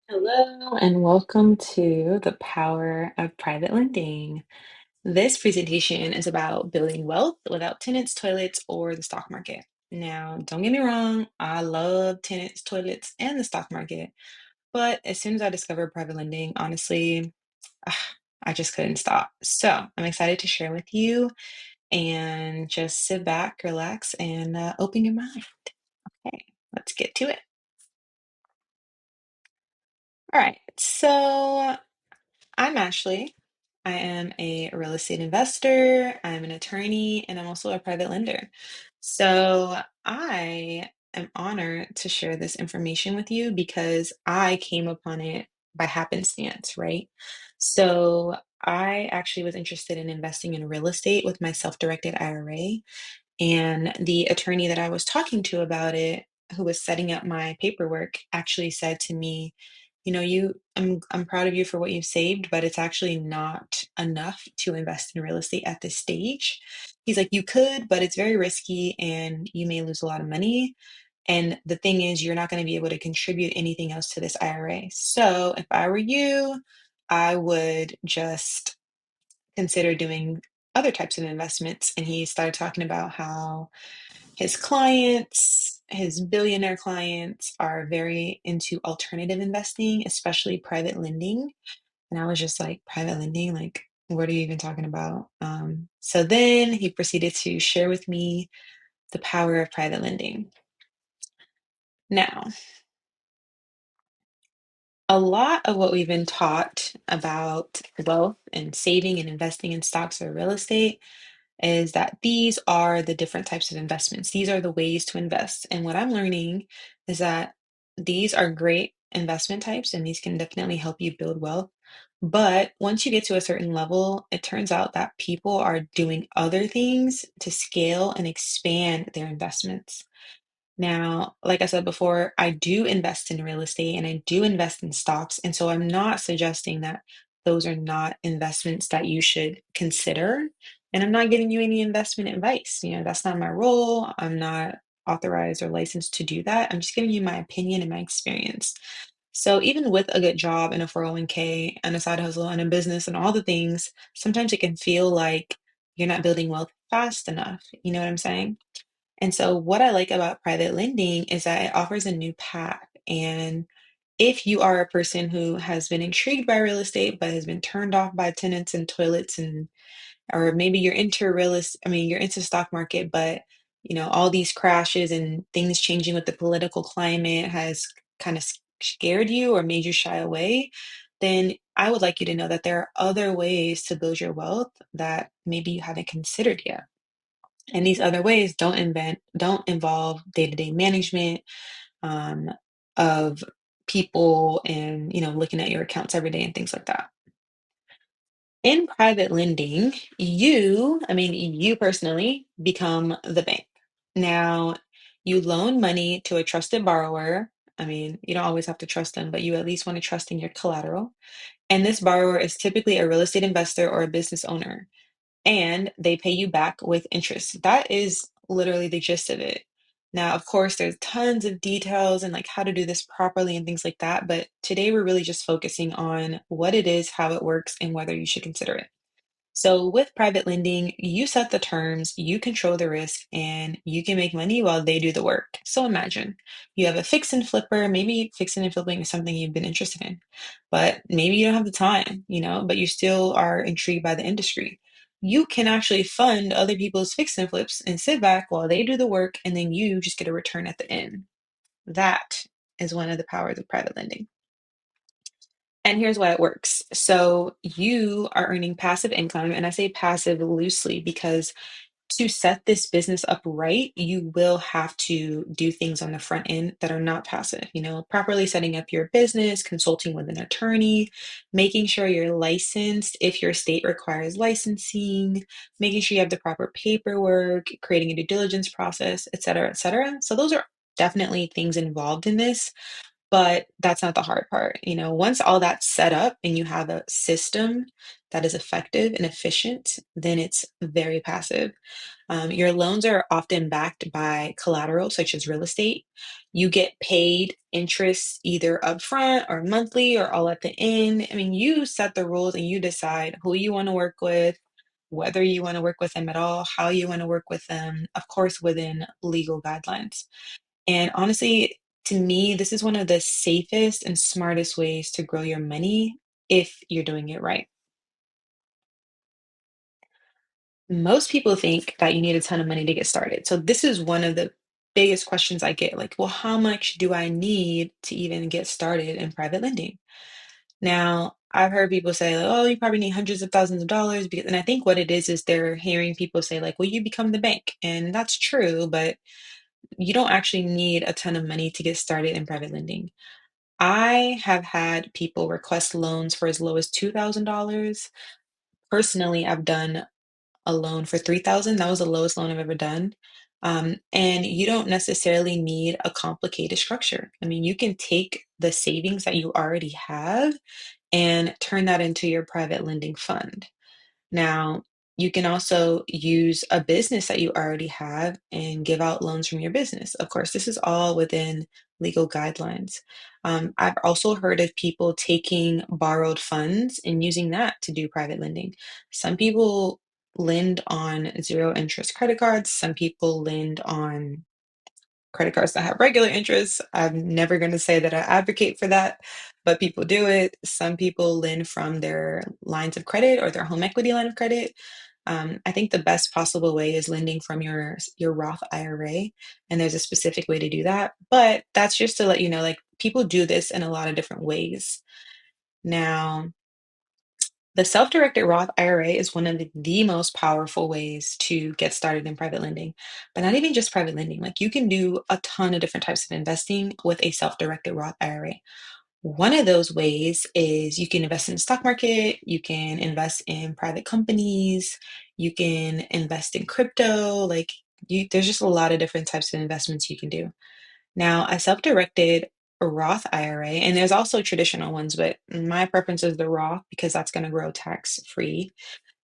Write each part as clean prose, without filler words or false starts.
Hello, and welcome to the power of private lending. This presentation is about building wealth without tenants, toilets, or the stock market. Now, don't get me wrong, I love tenants, toilets, and the stock market, but as soon as I discovered private lending, honestly, I just couldn't stop. So, I'm excited to share with you and just sit back, relax, and open your mind. Okay, let's get to it. All right, so I'm Ashley. I am a real estate investor, I'm an attorney, and I'm also a private lender. So I am honored to share this information with you because I came upon it by happenstance, right? So I actually was interested in investing in real estate with my self-directed IRA. And the attorney that I was talking to about it, who was setting up my paperwork, actually said to me, I'm proud of you for what you've saved, but it's actually not enough to invest in real estate at this stage. He's like, you could, but it's very risky and you may lose a lot of money. And the thing is, you're not going to be able to contribute anything else to this IRA. So if I were you, I would just consider doing other types of investments. And he started talking about how his clients, his billionaire clients, are very into alternative investing, especially private lending. And I was just like, private lending? Like, what are you even talking about? So then he proceeded to share with me the power of private lending. Now, a lot of what we've been taught about wealth and saving and investing in stocks or real estate is that these are the different types of investments. These are the ways to invest. And what I'm learning is that these are great investment types and these can definitely help you build wealth. But once you get to a certain level, it turns out that people are doing other things to scale and expand their investments. Now, like I said before, I do invest in real estate and I do invest in stocks. And so I'm not suggesting that those are not investments that you should consider. And I'm not giving you any investment advice. That's not my role. I'm not authorized or licensed to do that. I'm just giving you my opinion and my experience. So even with a good job and a 401k and a side hustle and a business and all the things, sometimes it can feel like you're not building wealth fast enough. You know what I'm saying? And so, what I like about private lending is that it offers a new path. And if you are a person who has been intrigued by real estate but has been turned off by tenants and toilets, and or maybe you're into you're into stock market, but all these crashes and things changing with the political climate has kind of scared you or made you shy away, then I would like you to know that there are other ways to build your wealth that maybe you haven't considered yet. And these other ways don't involve day-to-day management um, of people and looking at your accounts every day and things like that. In private lending, you personally become the bank. Now, you loan money to a trusted borrower. You don't always have to trust them, but you at least want to trust in your collateral. And this borrower is typically a real estate investor or a business owner, and they pay you back with interest. That is literally the gist of it. Now, of course, there's tons of details and like how to do this properly and things like that, but today we're really just focusing on what it is, how it works, and whether you should consider it. So, with private lending, you set the terms, you control the risk, and you can make money while they do the work. So, imagine you have a fix and flipper. Maybe fixing and flipping is something you've been interested in, but maybe you don't have the time, but you still are intrigued by the industry. You can actually fund other people's fix and flips and sit back while they do the work, and then you just get a return at the end. That is one of the powers of private lending. And here's why it works. So you are earning passive income, and I say passive loosely because to set this business up right, you will have to do things on the front end that are not passive, properly setting up your business, consulting with an attorney, making sure you're licensed if your state requires licensing, making sure you have the proper paperwork, creating a due diligence process, et cetera, et cetera. So those are definitely things involved in this. But that's not the hard part. Once all that's set up and you have a system that is effective and efficient, then it's very passive. Your loans are often backed by collateral, such as real estate. You get paid interest either upfront or monthly or all at the end. I mean, you set the rules and you decide who you want to work with, whether you want to work with them at all, how you want to work with them, of course, within legal guidelines. And honestly, to me, this is one of the safest and smartest ways to grow your money if you're doing it right. Most people think that you need a ton of money to get started. So this is one of the biggest questions I get, like, well, how much do I need to even get started in private lending? Now, I've heard people say, like, oh, you probably need hundreds of thousands of dollars because, and I think what it is they're hearing people say, like, well, you become the bank. And that's true, but you don't actually need a ton of money to get started in private lending. I have had people request loans for as low as $2,000. Personally, I've done a loan for 3,000. That was the lowest loan I've ever done. And you don't necessarily need a complicated structure. I mean, you can take the savings that you already have and turn that into your private lending fund. Now, you can also use a business that you already have and give out loans from your business. Of course, this is all within legal guidelines. I've also heard of people taking borrowed funds and using that to do private lending. Some people lend on zero interest credit cards, some people lend on credit cards that have regular interest. I'm never going to say that I advocate for that, but people do it. Some people lend from their lines of credit or their home equity line of credit. I think the best possible way is lending from your Roth IRA, and there's a specific way to do that. But that's just to let you know, like people do this in a lot of different ways. Now, the self-directed Roth IRA is one of the most powerful ways to get started in private lending, but not even just private lending. Like you can do a ton of different types of investing with a self-directed Roth IRA. One of those ways is you can invest in the stock market, you can invest in private companies, you can invest in crypto. There's just a lot of different types of investments you can do. Now, a self-directed Roth IRA, and there's also traditional ones, but my preference is the Roth because that's going to grow tax-free.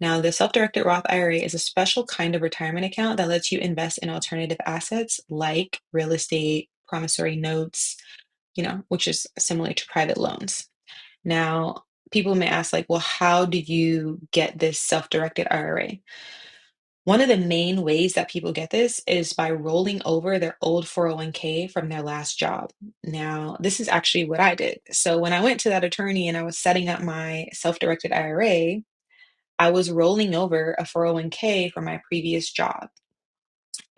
Now, the self-directed Roth IRA is a special kind of retirement account that lets you invest in alternative assets like real estate, promissory notes, which is similar to private loans. Now, people may ask, like, well, how do you get this self-directed IRA? One of the main ways that people get this is by rolling over their old 401k from their last job. Now, this is actually what I did. So when I went to that attorney and I was setting up my self-directed IRA, I was rolling over a 401k from my previous job.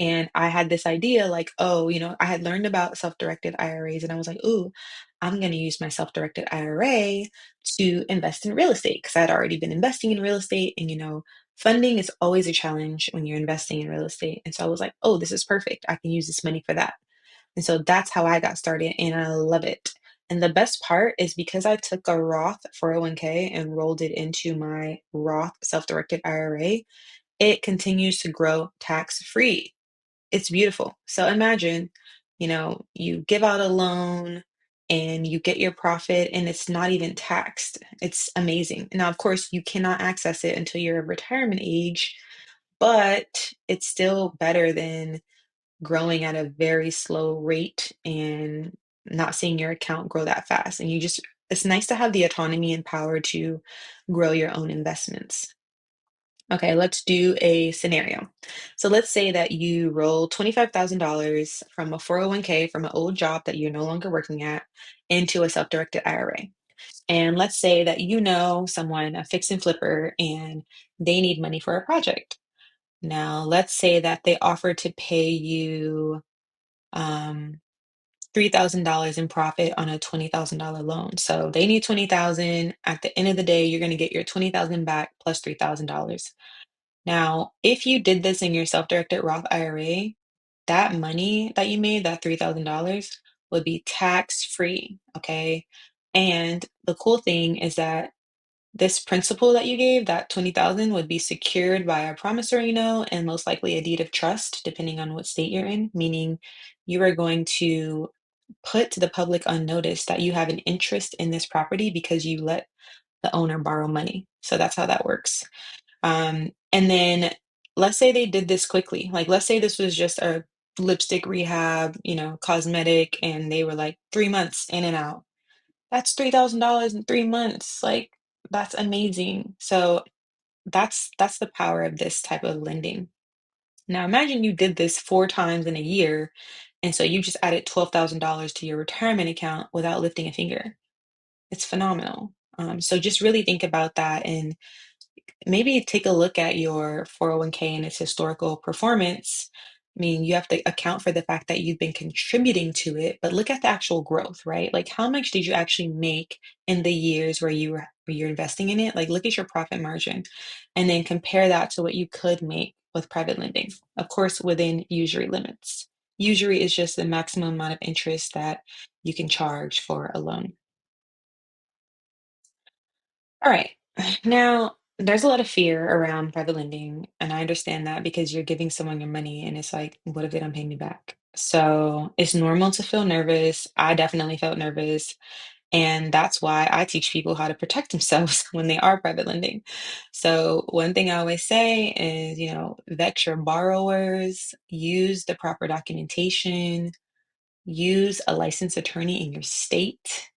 And I had this idea like, oh, I had learned about self-directed IRAs and I was like, ooh, I'm going to use my self-directed IRA to invest in real estate because I had already been investing in real estate. And, funding is always a challenge when you're investing in real estate. And so I was like, oh, this is perfect. I can use this money for that. And so that's how I got started and I love it. And the best part is because I took a Roth 401k and rolled it into my Roth self-directed IRA, it continues to grow tax free. It's beautiful. So imagine, you give out a loan and you get your profit and it's not even taxed. It's amazing. Now, of course, you cannot access it until you're of retirement age, but it's still better than growing at a very slow rate and not seeing your account grow that fast. And it's nice to have the autonomy and power to grow your own investments. Okay, let's do a scenario. So let's say that you roll $25,000 from a 401k from an old job that you're no longer working at into a self-directed IRA. And let's say that you know someone, a fix and flipper, and they need money for a project. Now, let's say that they offer to pay you um, $3,000 in profit on a $20,000 loan. So they need 20,000. At the end of the day, you're going to get your 20,000 back plus $3,000. Now, if you did this in your self-directed Roth IRA, that money that you made, that $3,000, would be tax-free, okay? And the cool thing is that this principal that you gave, that 20,000, would be secured by a promissory note and most likely a deed of trust, depending on what state you're in, meaning you are going to put to the public unnoticed that you have an interest in this property because you let the owner borrow money. So that's how that works. And then let's say they did this quickly. Like, let's say this was just a lipstick rehab, cosmetic, and they were like 3 months in and out. That's $3,000 in 3 months. Like, that's amazing. So that's the power of this type of lending. Now imagine you did this 4 times in a year, and so you just added $12,000 to your retirement account without lifting a finger. It's phenomenal. So just really think about that and maybe take a look at your 401k and its historical performance. I mean, you have to account for the fact that you've been contributing to it, but look at the actual growth, right? Like how much did you actually make in the years where you're investing in it? Like look at your profit margin and then compare that to what you could make with private lending. Of course, within usury limits. Usury is just the maximum amount of interest that you can charge for a loan. All right. Now, there's a lot of fear around private lending, and I understand that because you're giving someone your money and it's like, what if they don't pay me back? So it's normal to feel nervous. I definitely felt nervous. And that's why I teach people how to protect themselves when they are private lending. So one thing I always say is, vet your borrowers, use the proper documentation, use a licensed attorney in your state.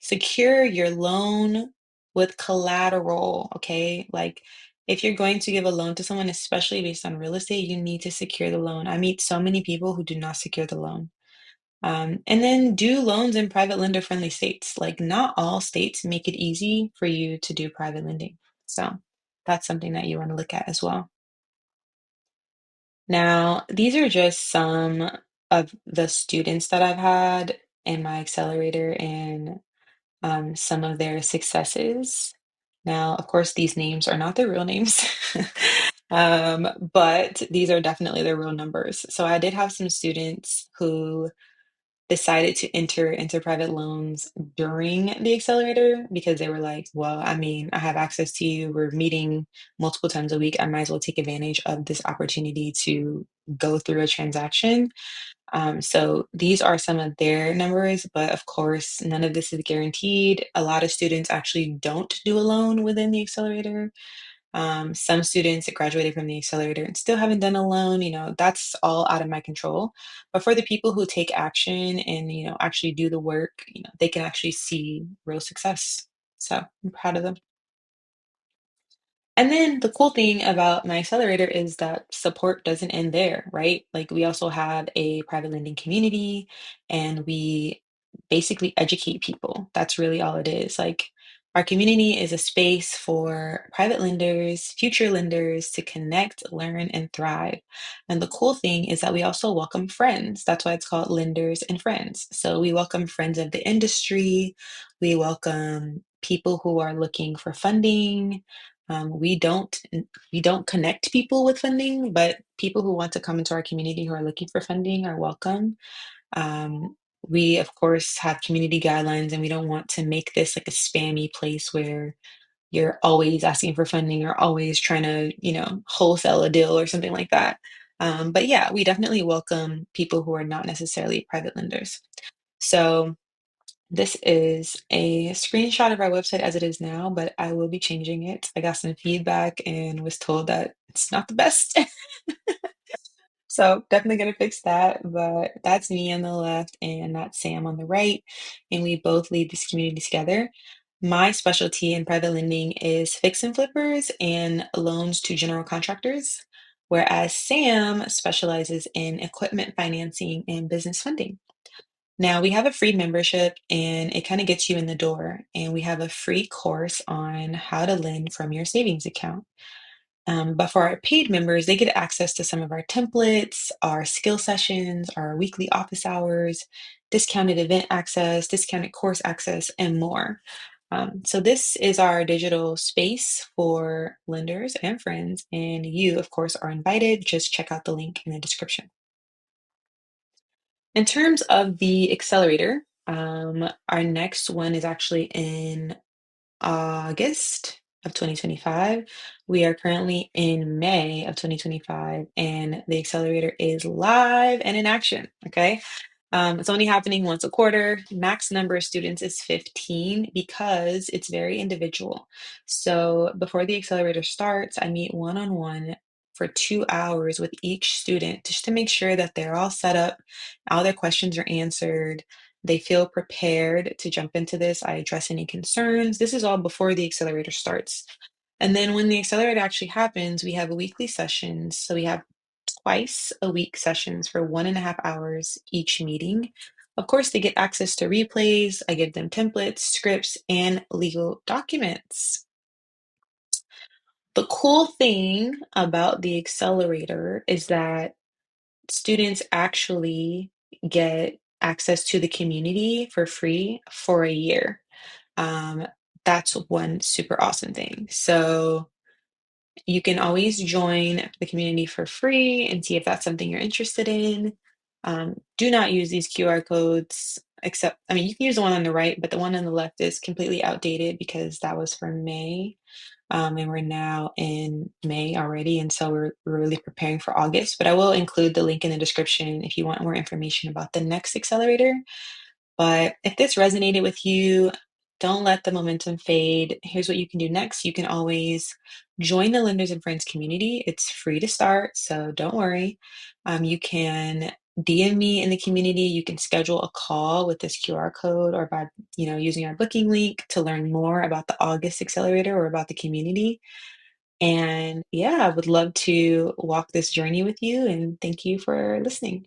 Secure your loan with collateral, okay? Like if you're going to give a loan to someone, especially based on real estate, you need to secure the loan. I meet so many people who do not secure the loan. And then do loans in private lender friendly states. Like not all states make it easy for you to do private lending. So that's something that you want to look at as well. Now, these are just some of the students that I've had in my accelerator and some of their successes. Now, of course, these names are not their real names, but these are definitely their real numbers. So I did have some students who decided to enter into private loans during the accelerator because they were like, well, I mean, I have access to you. We're meeting multiple times a week. I might as well take advantage of this opportunity to go through a transaction. So these are some of their numbers, but of course, none of this is guaranteed. A lot of students actually don't do a loan within the accelerator. Some students graduated from the accelerator and still haven't done a loan. That's all out of my control. But for the people who take action and, actually do the work, they can actually see real success. So I'm proud of them. And then the cool thing about my accelerator is that support doesn't end there, right? Like we also have a private lending community and we basically educate people. That's really all it is. Like our community is a space for private lenders, future lenders to connect, learn, and thrive. And the cool thing is that we also welcome friends. That's why it's called Lenders and Friends. So we welcome friends of the industry. We welcome people who are looking for funding. We don't connect people with funding, but people who want to come into our community who are looking for funding are welcome. We of course have community guidelines, and we don't want to make this like a spammy place where you're always asking for funding or always trying to, wholesale a deal or something like that. But yeah, we definitely welcome people who are not necessarily private lenders. So this is a screenshot of our website as it is now, but I will be changing it. I got some feedback and was told that it's not the best. So definitely gonna fix that. But that's me on the left and that's Sam on the right. And we both lead this community together. My specialty in private lending is fix and flippers and loans to general contractors, whereas Sam specializes in equipment financing and business funding. Now we have a free membership and it kind of gets you in the door. And we have a free course on how to lend from your savings account. But for our paid members, they get access to some of our templates, our skill sessions, our weekly office hours, discounted event access, discounted course access, and more. So this is our digital space for lenders and friends. And you, of course, are invited. Just check out the link in the description. In terms of the accelerator, our next one is actually in August of 2025. We are currently in May of 2025, and the accelerator is live and in action. Okay. It's only happening once a quarter. Max number of students is 15 because it's very individual. So before the accelerator starts, I meet one-on-one for 2 hours with each student just to make sure that they're all set up, all their questions are answered, they feel prepared to jump into this. I address any concerns. This is all before the accelerator starts. And then when the accelerator actually happens, we have weekly sessions. So we have twice a week sessions for 1.5 hours each meeting. Of course, they get access to replays. I give them templates, scripts, and legal documents. The cool thing about the accelerator is that students actually get access to the community for free for a year. Um, that's one super awesome thing. So you can always join the community for free and see if that's something you're interested in. Do not use these QR codes, except, I mean, you can use the one on the right, but the one on the left is completely outdated because that was for May. And we're now in May already, and so we're really preparing for August. But I will include the link in the description if you want more information about the next accelerator. But if this resonated with you, don't let the momentum fade. Here's what you can do next. You can always join the Lenders and Friends community. It's free to start, so don't worry. You can DM me in the community. You can schedule a call with this QR code or by, using our booking link to learn more about the August Accelerator or about the community. And yeah, I would love to walk this journey with you. And thank you for listening.